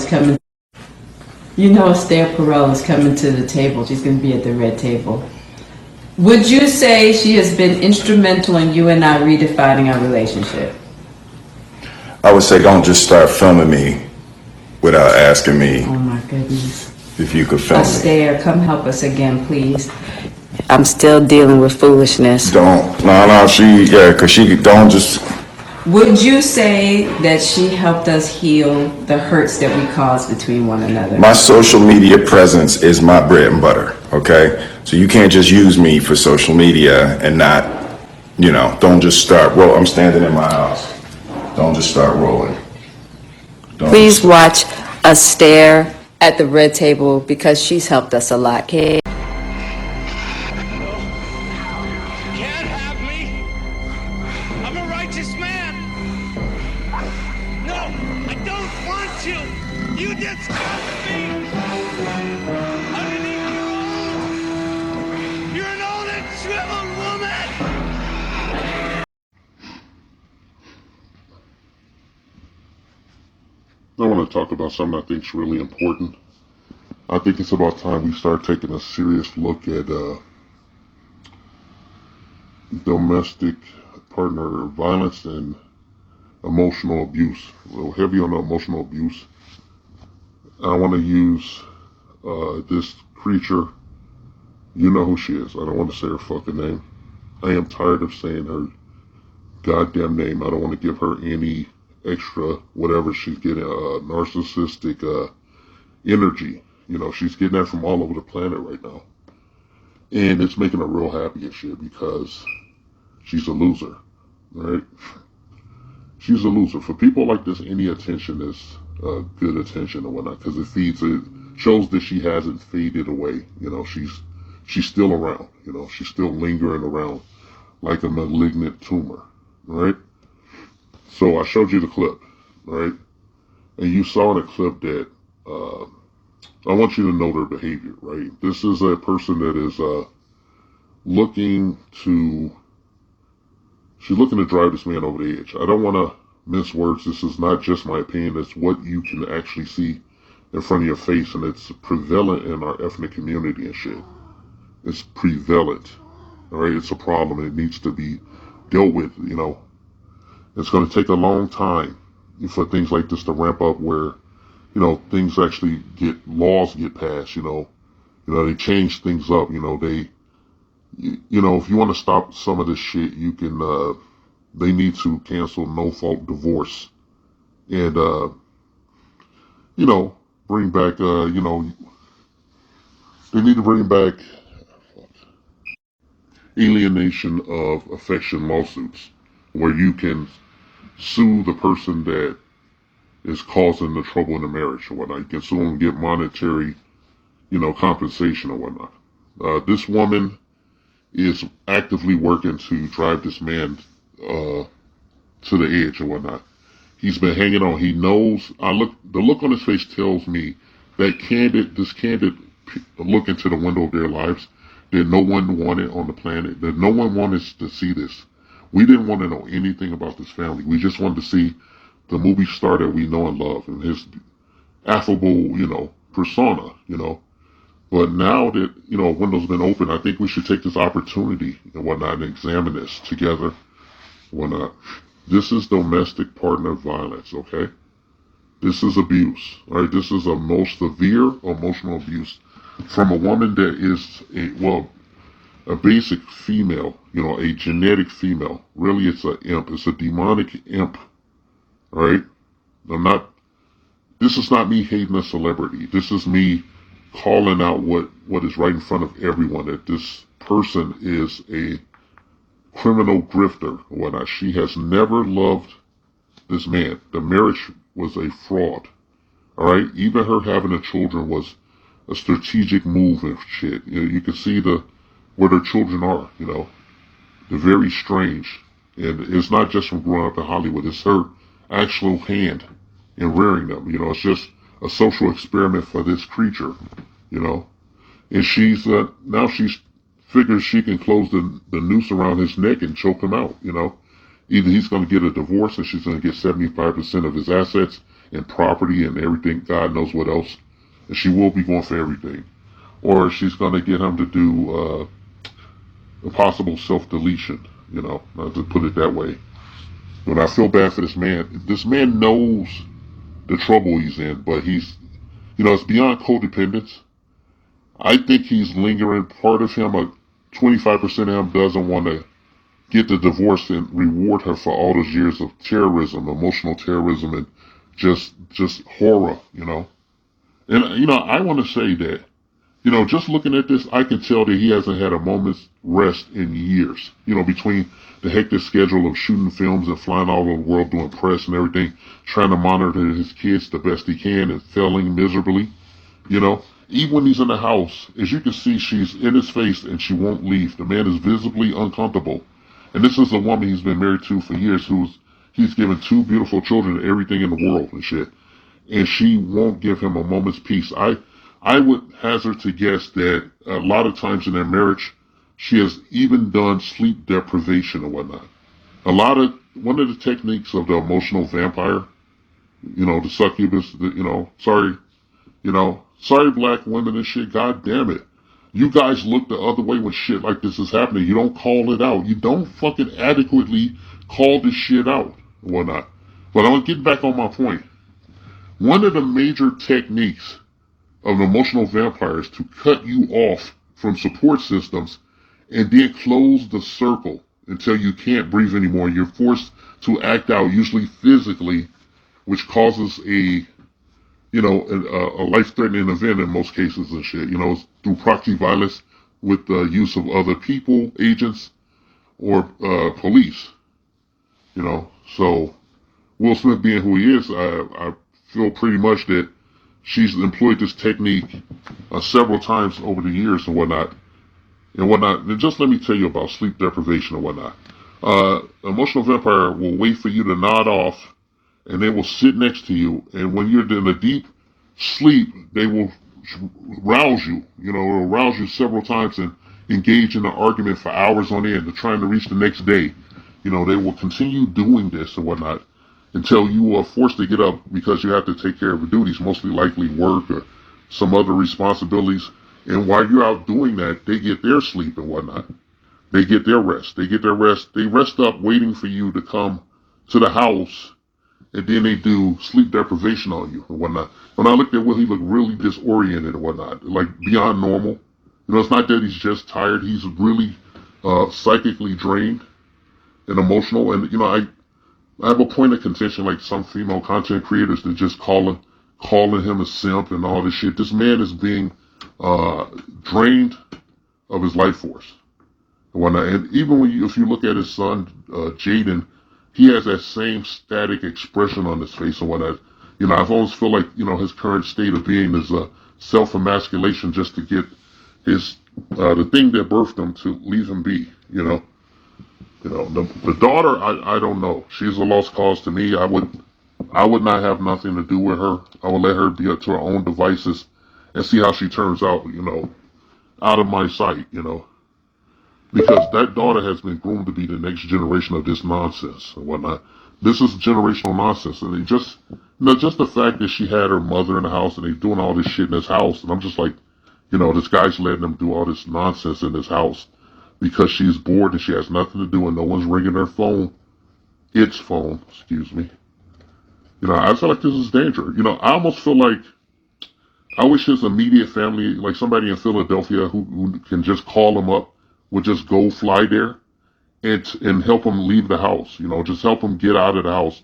is coming. You know Esther Perel is coming to the table. She's going to be at the red table. Would you say she has been instrumental in you and I redefining our relationship? I would say don't just start filming me without asking me. Oh my goodness. If you could film me. Esther, come help us again, please. I'm still dealing with foolishness. Because she don't just. Would you say that she helped us heal the hurts that we caused between one another? My social media presence is my bread and butter, okay? So you can't just use me for social media and not, don't just start. Well, I'm standing in my house. Don't just start rolling. Please watch us stare at the red table because she's helped us a lot, kid. Can't have me. I'm a righteous man. No, I don't want you. You disgust me. Underneath you're an old and shriveled woman. I want to talk about something I think is really important. I think it's about time we start taking a serious look at domestic partner violence and emotional abuse. A little heavy on the emotional abuse. I want to use this creature. You know who she is. I don't want to say her fucking name. I am tired of saying her goddamn name. I don't want to give her any extra whatever she's getting, narcissistic energy. She's getting that from all over the planet right now. And it's making her real happy and shit because she's a loser, right? She's a loser. For people like this, any attention is good attention and whatnot because it shows that she hasn't faded away. She's still around. She's still lingering around like a malignant tumor, right? So I showed you the clip, right? And you saw in the clip that I want you to know their behavior, right? This is a person that is looking to drive this man over the edge. I don't want to mince words. This is not just my opinion. It's what you can actually see in front of your face, and it's prevalent in our ethnic community and shit. It's prevalent, all right? It's a problem. It needs to be dealt with, It's going to take a long time for things like this to ramp up where, things actually laws get passed, they change things up, if you want to stop some of this shit, you can, they need to cancel no-fault divorce and, bring back, they need to bring back alienation of affection lawsuits where you can sue the person that is causing the trouble in the marriage or whatnot. You can sue them and get monetary, compensation or whatnot. This woman is actively working to drive this man to the edge or whatnot. He's been hanging on. He knows. The look on his face tells me that this candid look into the window of their lives that no one wanted on the planet, that no one wanted to see this. We didn't want to know anything about this family. We just wanted to see the movie star that we know and love and his affable, persona, But now that, window's been open, I think we should take this opportunity and whatnot and examine this together. Whatnot. This is domestic partner violence, okay? This is abuse, all right? This is a most severe emotional abuse from a woman that is a basic female, a genetic female. Really, it's an imp. It's a demonic imp, all right? This is not me hating a celebrity. This is me calling out what is right in front of everyone, that this person is a criminal grifter or whatnot. She has never loved this man. The marriage was a fraud, all right? Even her having the children was a strategic move and shit. You can see where their children are, They're very strange. And it's not just from growing up in Hollywood. It's her actual hand in rearing them. It's just a social experiment for this creature, And she's now figures she can close the noose around his neck and choke him out, Either he's going to get a divorce and she's going to get 75% of his assets and property and everything, God knows what else. And she will be going for everything. Or she's going to get him to do a possible self-deletion, to put it that way. But I feel bad for this man. This man knows the trouble he's in, but it's beyond codependence. I think he's lingering. Part of him, 25% of him doesn't want to get the divorce and reward her for all those years of terrorism, emotional terrorism, and just horror, And, I want to say that, just looking at this, I can tell that he hasn't had a moment's rest in years, between the hectic schedule of shooting films and flying all over the world doing press and everything, trying to monitor his kids the best he can and failing miserably, Even when he's in the house, as you can see, she's in his face and she won't leave. The man is visibly uncomfortable. And this is a woman he's been married to for years he's given 2 beautiful children, everything in the world and shit. And she won't give him a moment's peace. I would hazard to guess that a lot of times in their marriage, she has even done sleep deprivation and whatnot. One of the techniques of the emotional vampire, the succubus, sorry black women and shit, god damn it. You guys look the other way when shit like this is happening. You don't call it out. You don't fucking adequately call this shit out and whatnot. But I'm getting back on my point. One of the major techniques of emotional vampires to cut you off from support systems and then close the circle until you can't breathe anymore. You're forced to act out, usually physically, which causes a life-threatening event in most cases and shit. Through proxy violence with the use of other people, agents, or police. So Will Smith being who he is, I feel pretty much that she's employed this technique several times over the years and whatnot. And just let me tell you about sleep deprivation and whatnot. Emotional vampire will wait for you to nod off, and they will sit next to you. And when you're in a deep sleep, they will rouse you. It'll rouse you several times and engage in an argument for hours on end, trying to reach the next day. They will continue doing this and whatnot until you are forced to get up because you have to take care of the duties, mostly likely work or some other responsibilities. And while you're out doing that, they get their sleep and whatnot. They get their rest. They rest up waiting for you to come to the house, and then they do sleep deprivation on you and whatnot. When I looked at Will, he looked really disoriented and whatnot, like beyond normal. It's not that he's just tired. He's really psychically drained and emotional. And, I have a point of contention, like some female content creators that just calling him a simp and all this shit. This man is being drained of his life force and whatnot. And even if you look at his son, Jaden, he has that same static expression on his face and whatnot. I've always feel like, his current state of being is a self-emasculation just to get his, the thing that birthed him to leave him be, The daughter, I don't know. She's a lost cause to me. I would not have nothing to do with her. I would let her be up to her own devices and see how she turns out, out of my sight, Because that daughter has been groomed to be the next generation of this nonsense and whatnot. This is generational nonsense. And just the fact that she had her mother in the house and they doing all this shit in this house. And I'm just like, this guy's letting them do all this nonsense in this house because she's bored and she has nothing to do and no one's ringing her phone. Its phone, excuse me. I feel like this is danger. I almost feel like I wish his immediate family, like somebody in Philadelphia who can just call him up, would just go fly there and help him leave the house. Just help him get out of the house.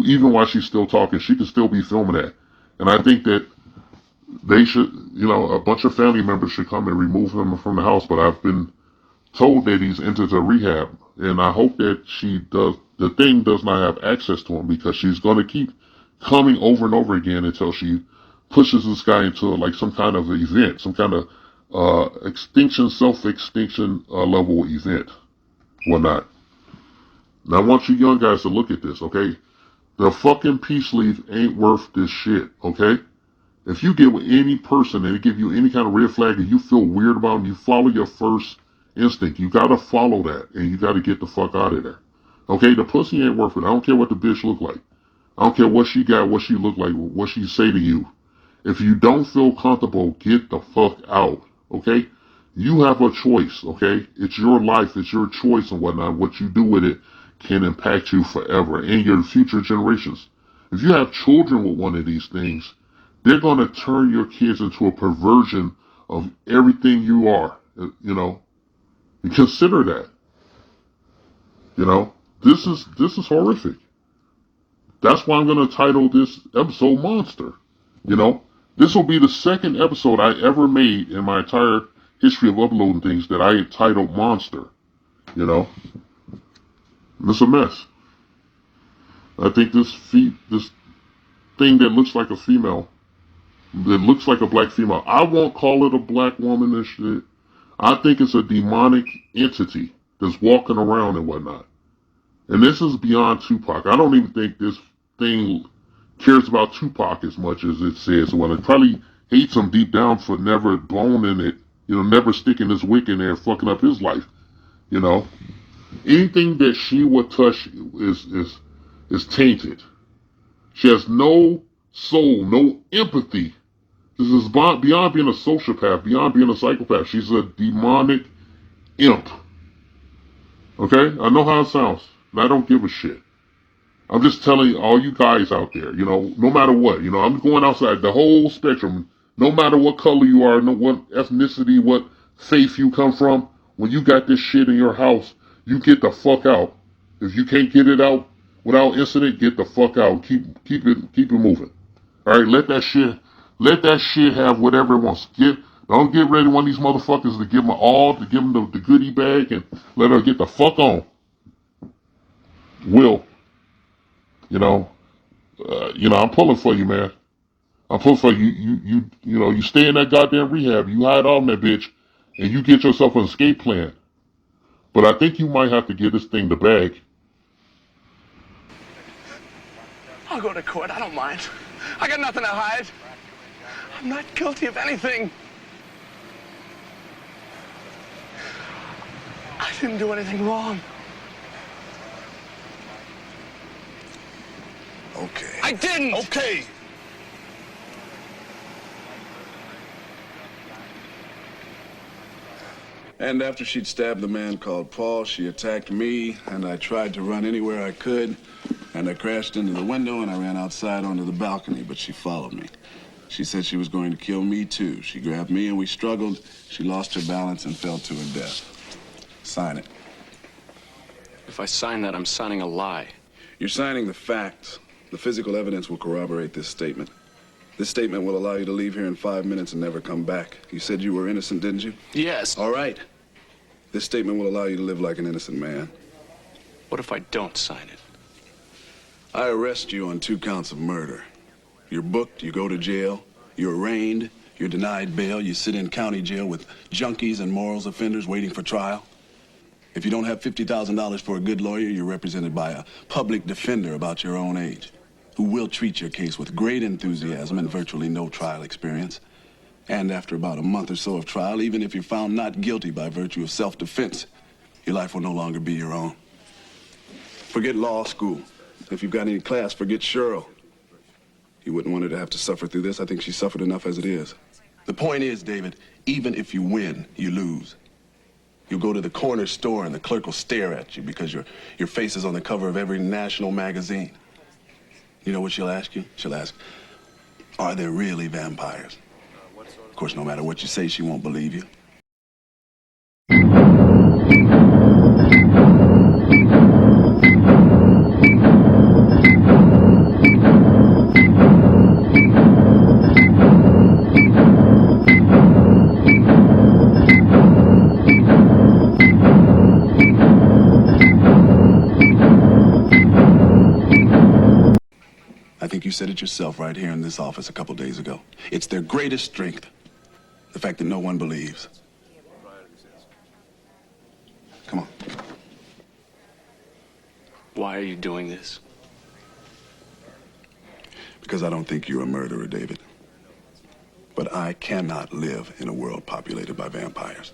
Even while she's still talking, she could still be filming that. And I think that they should, a bunch of family members should come and remove him from the house. But I've been told that he's entered a rehab. And I hope that the thing does not have access to him because she's going to keep coming over and over again until she pushes this guy into like some kind of event, some kind of self-extinction level event, whatnot. Now I want you young guys to look at this, okay? The fucking peace leave ain't worth this shit, okay? If you get with any person and they give you any kind of red flag and you feel weird about them, you follow your first instinct. You gotta follow that and you gotta get the fuck out of there. Okay, the pussy ain't worth it. I don't care what the bitch look like. I don't care what she got, what she look like, what she say to you. If you don't feel comfortable, get the fuck out, okay? You have a choice, okay? It's your life, it's your choice and whatnot. What you do with it can impact you forever and your future generations. If you have children with one of these things, they're going to turn your kids into a perversion of everything you are, you know? And consider that, you know? This is horrific. That's why I'm going to title this episode Monster, you know? This will be the second episode I ever made in my entire history of uploading things that I titled Monster, you know? And it's a mess. I think this thing that looks like a female, that looks like a black female, I won't call it a black woman and shit. I think it's a demonic entity that's walking around and whatnot. And this is beyond Tupac. I don't even think this thing cares about Tupac as much as it says. Well, it probably hates him deep down for never boning it, you know, never sticking his wick in there and fucking up his life, you know. Anything that she would touch is tainted. She has no soul, no empathy. This is beyond being a sociopath, beyond being a psychopath. She's a demonic imp. Okay? I know how it sounds, and I don't give a shit. I'm just telling all you guys out there, you know, no matter what, you know, I'm going outside the whole spectrum. No matter what color you are, no what ethnicity, what faith you come from, when you got this shit in your house, you get the fuck out. If you can't get it out without incident, get the fuck out. Keep it moving. All right, let that shit have whatever it wants. Don't get ready one of these motherfuckers to give them the goodie bag and let her get the fuck on. Will. You know, I'm pulling for you, man. I'm pulling for you. You know, you stay in that goddamn rehab. You hide on that bitch, and you get yourself an escape plan. But I think you might have to give this thing the bag. I'll go to court. I don't mind. I got nothing to hide. I'm not guilty of anything. I didn't do anything wrong. Okay. I didn't! Okay. And after she'd stabbed the man called Paul, she attacked me, and I tried to run anywhere I could, and I crashed into the window, and I ran outside onto the balcony, but she followed me. She said she was going to kill me, too. She grabbed me, and we struggled. She lost her balance and fell to her death. Sign it. If I sign that, I'm signing a lie. You're signing the facts. The physical evidence will corroborate this statement. This statement will allow you to leave here in 5 minutes and never come back. You said you were innocent, didn't you? Yes. All right. This statement will allow you to live like an innocent man. What if I don't sign it? I arrest you on 2 counts of murder. You're booked, you go to jail, you're arraigned, you're denied bail, you sit in county jail with junkies and morals offenders waiting for trial. If you don't have $50,000 for a good lawyer, you're represented by a public defender about your own age, who will treat your case with great enthusiasm and virtually no trial experience. And after about a month or so of trial, even if you're found not guilty by virtue of self-defense, your life will no longer be your own. Forget law school. If you've got any class, forget Cheryl. You wouldn't want her to have to suffer through this. I think she suffered enough as it is. The point is, David, even if you win, you lose. You'll go to the corner store and the clerk will stare at you because your face is on the cover of every national magazine. You know what she'll ask you? She'll ask, are there really vampires? Of course, no matter what you say, she won't believe you. I think you said it yourself right here in this office a couple days ago. It's their greatest strength, the fact that no one believes. Come on. Why are you doing this? Because I don't think you're a murderer, David. But I cannot live in a world populated by vampires.